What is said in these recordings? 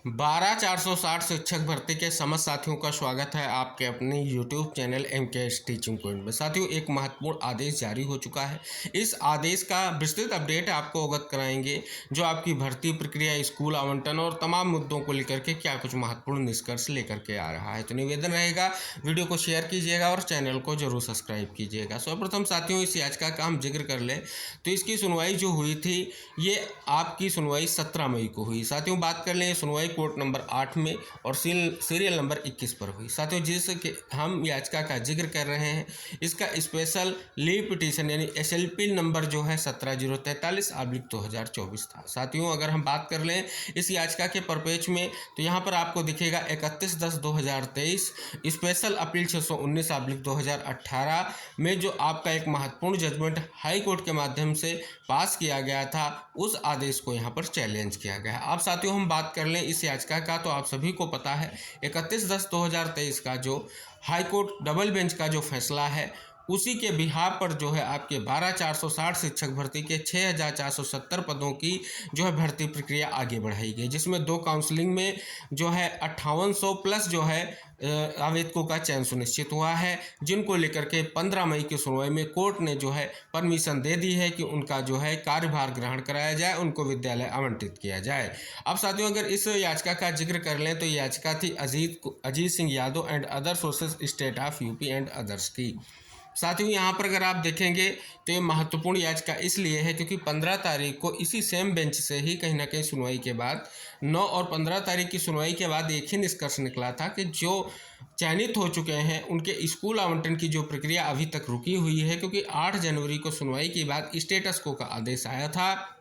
12,460 शिक्षक भर्ती के समस्त साथियों का स्वागत है आपके अपने YouTube channel MKS teaching point में। साथियों, एक महत्वपूर्ण आदेश जारी हो चुका है। इस आदेश का विस्तृत अपडेट आपको अवगत कराएंगे, जो आपकी भर्ती प्रक्रिया, स्कूल आवंटन और तमाम मुद्दों को लेकर के क्या कुछ महत्वपूर्ण निष्कर्ष लेकर के आ रहा है। तो निवेदन रहेगा, वीडियो को शेयर कीजिएगा और चैनल को जरूर सब्सक्राइब कीजिएगा। सर्वप्रथम साथियों, इस याचिका का हम जिक्र कर लें तो इसकी सुनवाई जो हुई थी, ये आपकी सुनवाई 17 मई को हुई। साथियों, बात कर लें सुनवाई कोर्ट नंबर 8 में और सीरियल नंबर 21 पर हुई। साथियों, जिसके हम याचिका का जिक्र कर रहे हैं, इसका स्पेशल लीव पिटीशन यानी SLP नंबर जो है 17/043/2024 था। साथियों, अगर हम बात कर लें इस याचिका के परपेच में, तो यहाँ पर आपको दिखेगा 31/10/2023 स्पेशल अपील 619/2018 में जो आपका एक महत्वपूर्ण जजमेंट हाई कोर्ट के माध्यम से पास किया गया था, उस आदेश को यहाँ पर चैलेंज किया गया है। अब साथियों, हम बात कर लें इस याचिका का, तो आप सभी को पता है 31/10/2023 का जो हाई कोर्ट डबल बेंच का जो फैसला है, उसी के बिहार पर जो है आपके 12,460 शिक्षक भर्ती के 6,470 पदों की जो है भर्ती प्रक्रिया आगे बढ़ाई गई, जिसमें 2 काउंसलिंग में जो है 5800 प्लस जो है आवेदकों का चयन सुनिश्चित हुआ है, जिनको लेकर के 15 मई की सुनवाई में कोर्ट ने जो है परमिशन दे दी है कि उनका जो है कार्यभार ग्रहण कराया जाए, उनको विद्यालय आवंटित किया जाए। अब साथियों, अगर इस याचिका का जिक्र कर लें तो याचिका थी Ajit Singh Yadav and other sources state of UP and others की। साथियों, यहाँ पर अगर आप देखेंगे तो ये महत्वपूर्ण याचिका इसलिए है क्योंकि 15 तारीख को इसी सेम बेंच से ही कहीं ना कहीं सुनवाई के बाद 9 और 15 तारीख की सुनवाई के बाद एक ही निष्कर्ष निकला था कि जो चयनित हो चुके हैं उनके स्कूल आवंटन की जो प्रक्रिया अभी तक रुकी हुई है, क्योंकि 8 जनवरी को सुनवाई के बाद स्टेटस को का आदेश आया था।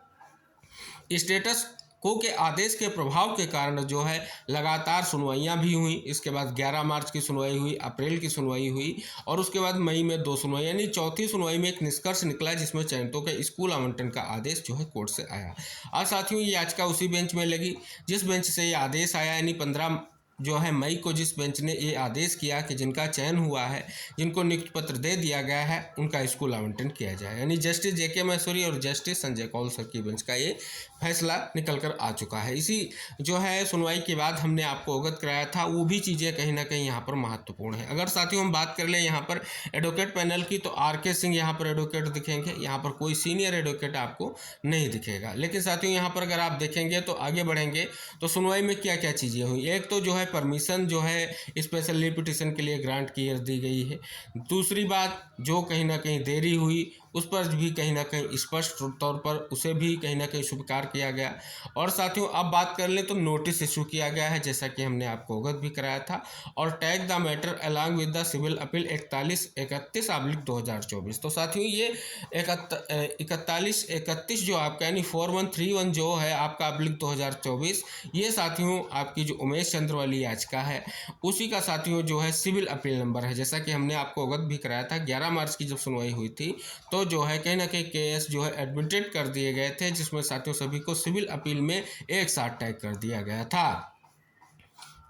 स्टेटस को के आदेश के प्रभाव के कारण जो है लगातार सुनवाइयां भी हुई। इसके बाद 11 मार्च की सुनवाई हुई, अप्रैल की सुनवाई हुई और उसके बाद मई में 2 सुनवाई, यानी चौथी सुनवाई में एक निष्कर्ष निकला जिसमें चयनितों के स्कूल आवंटन का आदेश जो है कोर्ट से आया। आज साथियों, ये याचिका उसी बेंच में लगी जिस बेंच से ये आदेश आया, यानी 15 जो है मई को जिस बेंच ने ये आदेश किया कि जिनका चयन हुआ है, जिनको नियुक्ति पत्र दे दिया गया है, उनका स्कूल आवंटन किया जाए, यानी जस्टिस JK महेश्वरी और जस्टिस संजय कौल सर की बेंच का ये फैसला निकल कर आ चुका है। इसी जो है सुनवाई के बाद हमने आपको अवगत कराया था, वो भी चीज़ें कहीं ना कहीं यहाँ पर महत्वपूर्ण है। अगर साथियों हम बात कर लें यहाँ पर एडवोकेट पैनल की, तो RK सिंह यहाँ पर एडवोकेट दिखेंगे, यहाँ पर कोई सीनियर एडवोकेट आपको नहीं दिखेगा। लेकिन साथियों, यहाँ पर अगर आप देखेंगे तो आगे बढ़ेंगे तो सुनवाई में क्या क्या चीज़ें हुई। एक तो जो है परमिशन जो है स्पेशल लीव पिटीशन के लिए ग्रांट की दी गई है। दूसरी बात, जो कहीं ना कहीं देरी हुई उस पर भी कहीं ना कहीं स्पष्ट तौर पर उसे भी कहीं ना कहीं स्वीकार किया गया। और साथियों, अब बात कर लें तो नोटिस इशू किया गया है, जैसा कि हमने आपको अवगत भी कराया था, और tag the matter along with the civil appeal 41/31/2024। तो साथियों, ये 41/31 जो आपका यानी 4131 जो है आपका /2024, ये साथियों आपकी जो उमेश चंद्र वाली याचिका है, उसी का साथियों जो है सिविल अपील नंबर है, जैसा कि हमने आपको अवगत भी कराया था। 11 मार्च की जब सुनवाई हुई थी तो जो है कहीं ना कहीं केस जो है एडमिटेड कर दिए गए थे, जिसमें साथियों सभी को सिविल अपील में एक साथ टैग कर दिया गया था।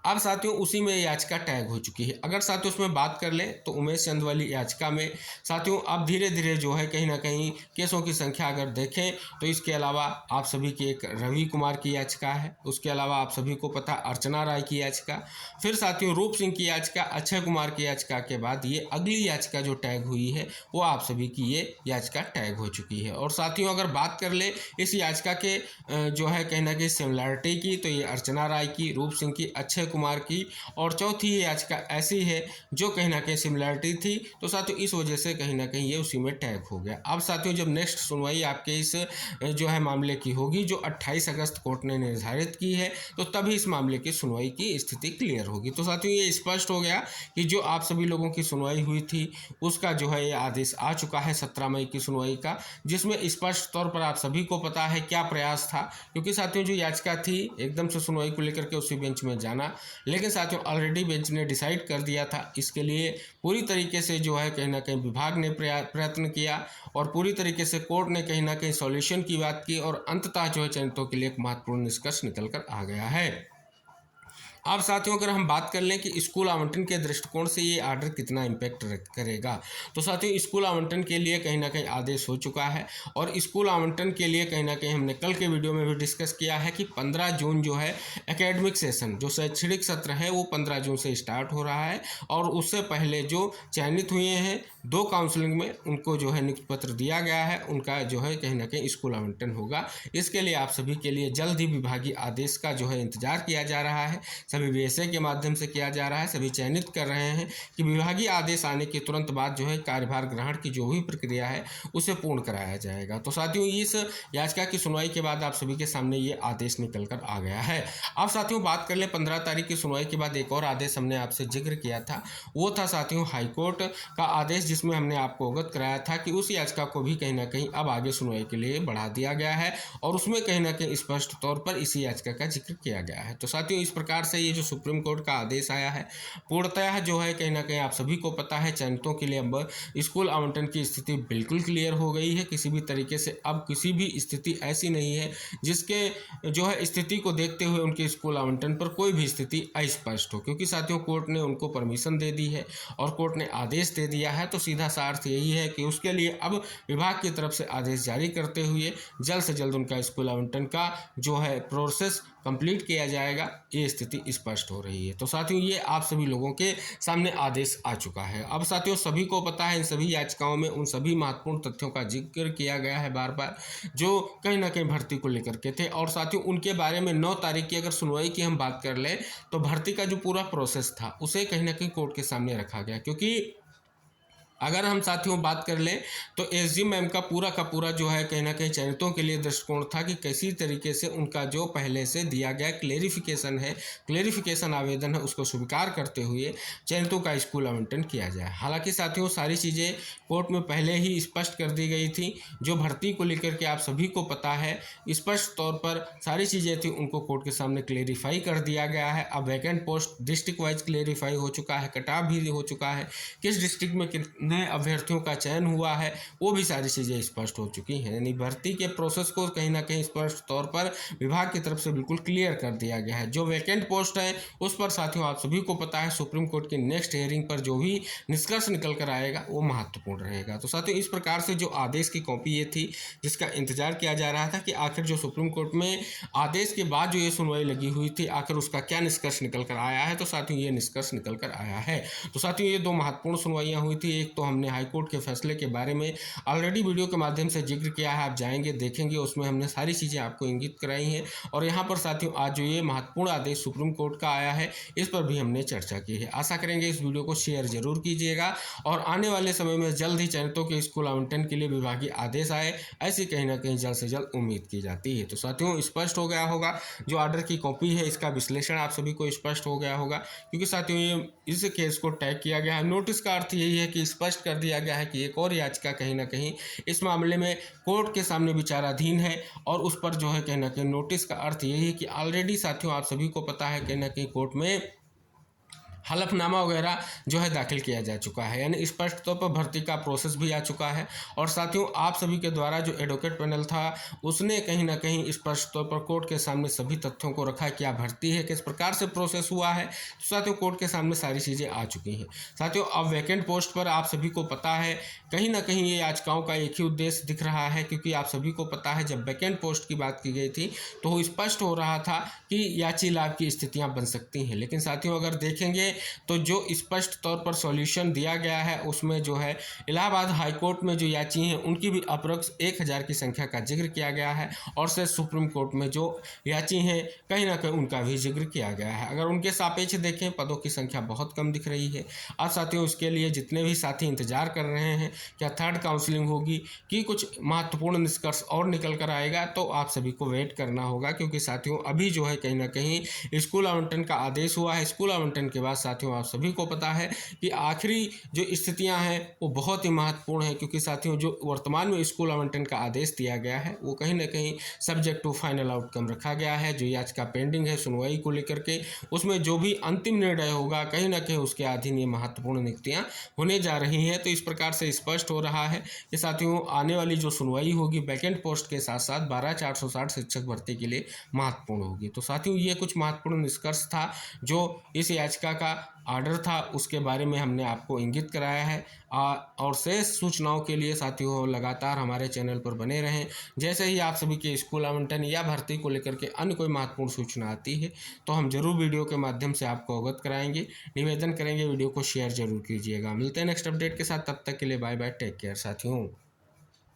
अब साथियों, उसी में याचिका टैग हो चुकी है। अगर साथियों उसमें बात कर लें तो उमेश चंद वाली याचिका में साथियों अब धीरे धीरे जो है कहीं ना कहीं केसों की संख्या अगर देखें तो इसके अलावा आप सभी की एक रवि कुमार की याचिका है, उसके अलावा आप सभी को पता अर्चना राय की याचिका, फिर साथियों रूप सिंह की याचिका, अक्षय कुमार की याचिका के बाद ये अगली याचिका जो टैग हुई है वो आप सभी की ये याचिका टैग हो चुकी है। और साथियों, अगर बात कर ले इस याचिका के जो है कहीं ना कहीं सिमिलरिटी की, तो ये अर्चना राय की, रूप सिंह की, अक्षय कुमार की, और चौथी याचिका ऐसी है जो कहीं ना कहीं सिमिलरिटी थी, तो साथियों इस वजह से कहीं ना कहीं ये उसी में टैग हो गया। अब साथियों, जब नेक्स्ट सुनवाई आपके इस जो है मामले की होगी, जो 28 अगस्त कोर्ट ने निर्धारित की है, तो तभी इस मामले की सुनवाई की स्थिति क्लियर होगी। तो साथियों, ये स्पष्ट हो गया कि जो आप सभी लोगों की सुनवाई हुई थी उसका जो है ये आदेश आ चुका है 17 मई की सुनवाई का, जिसमें स्पष्ट तौर पर आप सभी को पता है क्या प्रयास था। क्योंकि साथियों, जो याचिका थी एकदम से सुनवाई को लेकर के उसी बेंच में जाना, लेकिन साथियों ऑलरेडी बेंच ने डिसाइड कर दिया था। इसके लिए पूरी तरीके से जो है कहीं ना कहीं विभाग ने प्रयत्न किया और पूरी तरीके से कोर्ट ने कहीं ना कहीं सॉल्यूशन की बात की, और अंततः जो है चयनितों के लिए एक महत्वपूर्ण निष्कर्ष निकल कर आ गया है। अब साथियों अगर हम बात कर लें कि स्कूल आवंटन के दृष्टिकोण से ये आर्डर कितना इम्पैक्ट करेगा, तो साथियों स्कूल आवंटन के लिए कहीं ना कहीं आदेश हो चुका है। और स्कूल आवंटन के लिए कहीं ना कहीं हमने कल के वीडियो में भी डिस्कस किया है कि 15 जून जो है एकेडमिक सेशन, जो शैक्षणिक सत्र है वो 15 जून से स्टार्ट हो रहा है। और उससे पहले जो चयनित हुए हैं 2 काउंसलिंग में, उनको जो है नियुक्ति पत्र दिया गया है, उनका जो है कहीं ना कहीं स्कूल आवंटन होगा। इसके लिए आप सभी के लिए जल्द ही विभागीय आदेश का जो है इंतजार किया जा रहा है। सभी बीएसए के माध्यम से किया जा रहा है। सभी चयनित कर रहे हैं कि विभागीय आदेश आने के तुरंत बाद जो है कार्यभार ग्रहण की जो भी प्रक्रिया है उसे पूर्ण कराया जाएगा। तो साथियों इस याचिका की सुनवाई के बाद आप सभी के सामने ये आदेश निकल कर आ गया है। अब साथियों बात कर ले 15 तारीख की सुनवाई के बाद एक और आदेश हमने आपसे जिक्र किया था, वो था साथियों हाईकोर्ट का आदेश, जिसमें हमने आपको अवगत कराया था कि उस याचिका को भी कहीं ना कहीं अब आगे सुनवाई के लिए बढ़ा दिया गया है। और उसमें कहीं ना कहीं स्पष्ट तौर पर इसी याचिका का जिक्र किया गया है। तो साथियों इस प्रकार से ये जो सुप्रीम कोर्ट का आदेश आया है पूर्णतः जो है कहीं ना कहीं आप सभी को पता है चयनितों के लिए अब स्कूल आवंटन की स्थिति बिल्कुल क्लियर हो गई है। किसी भी तरीके से अब किसी भी स्थिति ऐसी नहीं है जिसके जो है स्थिति को देखते हुए उनके स्कूल आवंटन पर कोई भी स्थिति अस्पष्ट हो, क्योंकि साथियों कोर्ट ने उनको परमिशन दे दी है और कोर्ट ने आदेश दे दिया है। तो सीधा सा अर्थ यही है कि उसके लिए अब विभाग की तरफ से आदेश जारी करते हुए जल्द से जल्द उनका स्कूल आवंटन का जो है प्रोसेस कंप्लीट किया जाएगा, ये स्थिति स्पष्ट हो रही है। तो साथियों ये आप सभी लोगों के सामने आदेश आ चुका है। अब साथियों सभी को पता है इन सभी याचिकाओं में उन सभी महत्वपूर्ण तथ्यों का जिक्र किया गया है बार बार, जो कहीं ना कहीं भर्ती को लेकर के थे। और साथियों उनके बारे में 9 तारीख की अगर सुनवाई की हम बात कर लें तो भर्ती का जो पूरा प्रोसेस था उसे कहीं ना कहीं कोर्ट के सामने रखा गया। क्योंकि अगर हम साथियों बात कर लें तो एसजी मैम का पूरा जो है कहीं ना कहीं चयनितों के लिए दृष्टिकोण था कि किसी तरीके से उनका जो पहले से दिया गया क्लेरिफिकेशन आवेदन है उसको स्वीकार करते हुए चयनितों का स्कूल आवंटन किया जाए। हालांकि साथियों सारी चीज़ें कोर्ट में पहले ही स्पष्ट कर दी गई थी। जो भर्ती को लेकर के आप सभी को पता है स्पष्ट तौर पर सारी चीज़ें थी उनको कोर्ट के सामने क्लेरिफाई कर दिया गया है। अब vacant post district wise clarify हो चुका है, कटाव भी हो चुका है, किस डिस्ट्रिक्ट में नए अभ्यर्थियों का चयन हुआ है वो भी सारी चीज़ें स्पष्ट हो चुकी हैं। यानी भर्ती के प्रोसेस को कहीं ना कहीं स्पष्ट तौर पर विभाग की तरफ से बिल्कुल क्लियर कर दिया गया है। जो वैकेंट पोस्ट है उस पर साथियों आप सभी को पता है सुप्रीम कोर्ट की नेक्स्ट हियरिंग पर जो भी निष्कर्ष निकल कर आएगा वो महत्वपूर्ण रहेगा। तो साथियों इस प्रकार से जो आदेश की कॉपी ये थी जिसका इंतजार किया जा रहा था कि आखिर जो सुप्रीम कोर्ट में आदेश के बाद जो ये सुनवाई लगी हुई थी आखिर उसका क्या निष्कर्ष निकल कर आया है। तो साथियों ये निष्कर्ष निकल कर आया है। तो साथियों ये 2 महत्वपूर्ण सुनवाइयाँ हुई थी। एक तो हमने हाईकोर्ट के फैसले के बारे में ऑलरेडी वीडियो के माध्यम से जिक्र किया है, आप जाएंगे देखेंगे, उसमें हमने सारी चीज़ें आपको इंगित कराई हैं। और यहाँ पर साथियों आज जो ये महत्वपूर्ण आदेश सुप्रीम कोर्ट का आया है इस पर भी हमने चर्चा की है। आशा करेंगे इस वीडियो को शेयर जरूर कीजिएगा और आने वाले समय में जल्द ही चयनितों के स्कूल आवंटन के लिए विभागीय आदेश आए, ऐसी कहीं ना कहीं जल्द से जल्द उम्मीद की जाती है। तो साथियों स्पष्ट हो गया होगा जो ऑर्डर की कॉपी है इसका विश्लेषण आप सभी को स्पष्ट हो गया होगा, क्योंकि साथियों ये इस केस को टैग किया गया है। नोटिस का अर्थ यही है कि स्पष्ट कर दिया गया है कि एक और याचिका कहीं ना कहीं इस मामले में कोर्ट के सामने विचाराधीन है और उस पर जो है कहीं ना कहीं नोटिस का अर्थ यही है कि ऑलरेडी साथियों आप सभी को पता है कहीं ना कहीं कोर्ट में हलफनामा वगैरह जो है दाखिल किया जा चुका है, यानी स्पष्ट तौर पर भर्ती का प्रोसेस भी आ चुका है। और साथियों आप सभी के द्वारा जो एडवोकेट पैनल था उसने कहीं ना कहीं स्पष्ट तौर पर कोर्ट के सामने सभी तथ्यों को रखा, क्या भर्ती है, किस प्रकार से प्रोसेस हुआ है। तो साथियों कोर्ट के सामने सारी चीज़ें आ चुकी हैं। साथियों अब वैकेंट पोस्ट पर आप सभी को पता है कहीं ना कहीं ये याचिकाओं का एक ही उद्देश्य दिख रहा है, क्योंकि आप सभी को पता है जब वैकेंट पोस्ट की बात की गई थी तो स्पष्ट हो रहा था कि याची लाभ की स्थितियाँ बन सकती हैं। लेकिन साथियों अगर देखेंगे तो जो स्पष्ट तौर पर सॉल्यूशन दिया गया है उसमें जो है इलाहाबाद हाईकोर्ट में जो याची हैं उनकी भी अप्रोक्स 1000 की संख्या का जिक्र किया गया है और से सुप्रीम कोर्ट में जो याची हैं कहीं ना कहीं उनका भी जिक्र किया गया है। अगर उनके सापेक्ष देखें पदों की संख्या बहुत कम दिख रही है। अब साथियों उसके लिए जितने भी साथी इंतजार कर रहे हैं क्या थर्ड काउंसलिंग होगी कि कुछ महत्वपूर्ण निष्कर्ष और निकल कर आएगा, तो आप सभी को वेट करना होगा, क्योंकि साथियों अभी जो है कहीं ना कहीं स्कूल आवंटन का आदेश हुआ है। स्कूल आवंटन के बाद साथियों आप सभी को पता है कि आखिरी जो स्थितियां हैं वो बहुत ही महत्वपूर्ण है, क्योंकि साथियों जो वर्तमान में स्कूल आवंटन का आदेश दिया गया है वो कहीं ना कहीं सब्जेक्ट टू फाइनल आउटकम रखा गया है। जो याचिका पेंडिंग है सुनवाई को लेकर के, उसमें जो भी अंतिम निर्णय होगा कहीं ना कहीं उसके अधीन ये महत्वपूर्ण नियुक्तियां होने जा रही हैं। तो इस प्रकार से स्पष्ट हो रहा है कि साथियों आने वाली जो सुनवाई होगी वैकेंट पोस्ट के साथ साथ 12,460 शिक्षक भर्ती के लिए महत्वपूर्ण होगी। तो साथियों ये कुछ महत्वपूर्ण निष्कर्ष था जो इस याचिका का ऑर्डर था उसके बारे में हमने आपको इंगित कराया है। और शेष सूचनाओं के लिए साथियों लगातार हमारे चैनल पर बने रहें। जैसे ही आप सभी के स्कूल आवंटन या भर्ती को लेकर के अन्य कोई महत्वपूर्ण सूचना आती है तो हम जरूर वीडियो के माध्यम से आपको अवगत कराएंगे। निवेदन करेंगे वीडियो को शेयर जरूर कीजिएगा। मिलते हैं नेक्स्ट अपडेट के साथ, तब तक के लिए बाय बाय, टेक केयर साथियों।